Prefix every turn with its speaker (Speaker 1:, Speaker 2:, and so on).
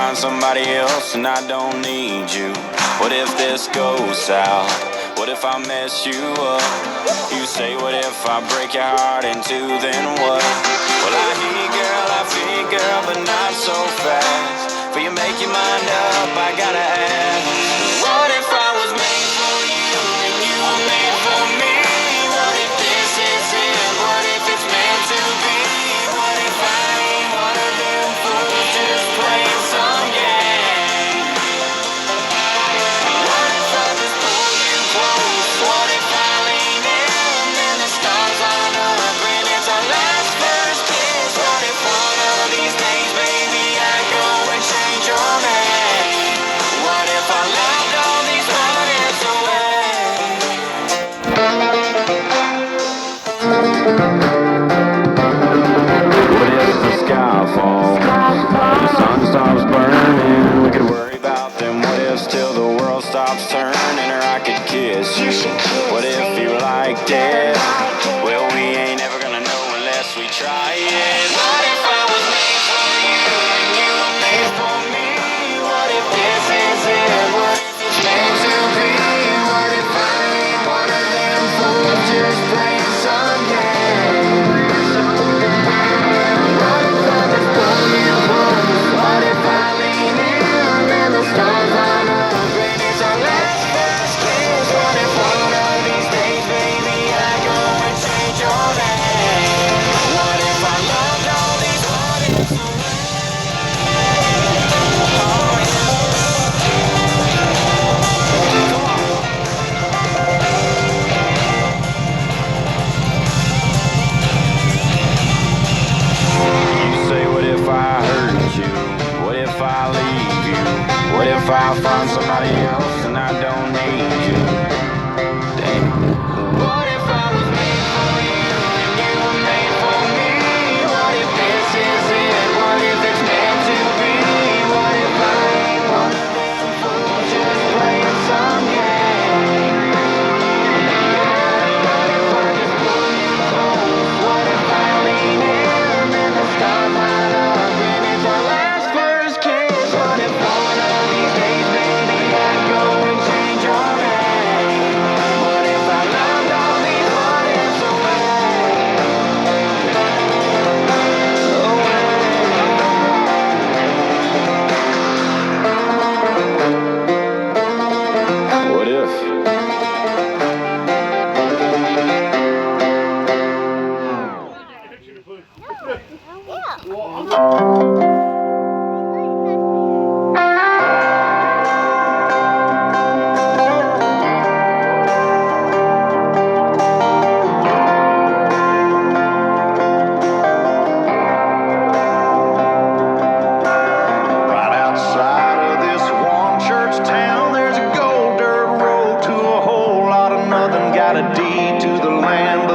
Speaker 1: find somebody else and I don't need you? What if this goes south? What if I mess you up? You say, what if I break your heart in two, then what? Well, I hear you, girl, I feel you, girl, but not so fast. Before you make your mind up, I gotta ask, what if I was made for you and you were made for me? What if this is it? What if it's meant to be? What if I ain't one of them fools just playing some game? What if I just pull you close? What if I lean in and the stars aren't up and it's our last first kiss? What if one of these days, baby, I go and change your name? What if I loved all these wonders away? What if the sky falls? The sun stops burning. We could worry about them. What if still the world stops turning? Or I could kiss you. What if you liked it? Well, we ain't ever gonna know unless we try it. What if I was made for you and you were made for me? What if this is it? What if it's meant to be? What if I ain't one of them fools just playing some game? What if I just pull you close? What if I lean in and the stars aren't up and it's our last first kiss? What if one of these days, baby, I go and change your name? What if I loved all these heartaches away? Oh, yeah. You say, what if I hurt you? What if I leave you? What if I find somebody else and I don't need you? Damn. What if I was made for you and you were made for me? What if this is it? What if it's meant to be? What if I ain't one of them fools just playing some game? What if I just pull you close? What if I lean in and the stars light up and it's our last first kiss? What if one of these days, baby, I go and change your name? What if I loved all these what ifs away? What if? Right outside of this one church town, there's a gold dirt road to a whole lot of nothing. Got a deed to the land,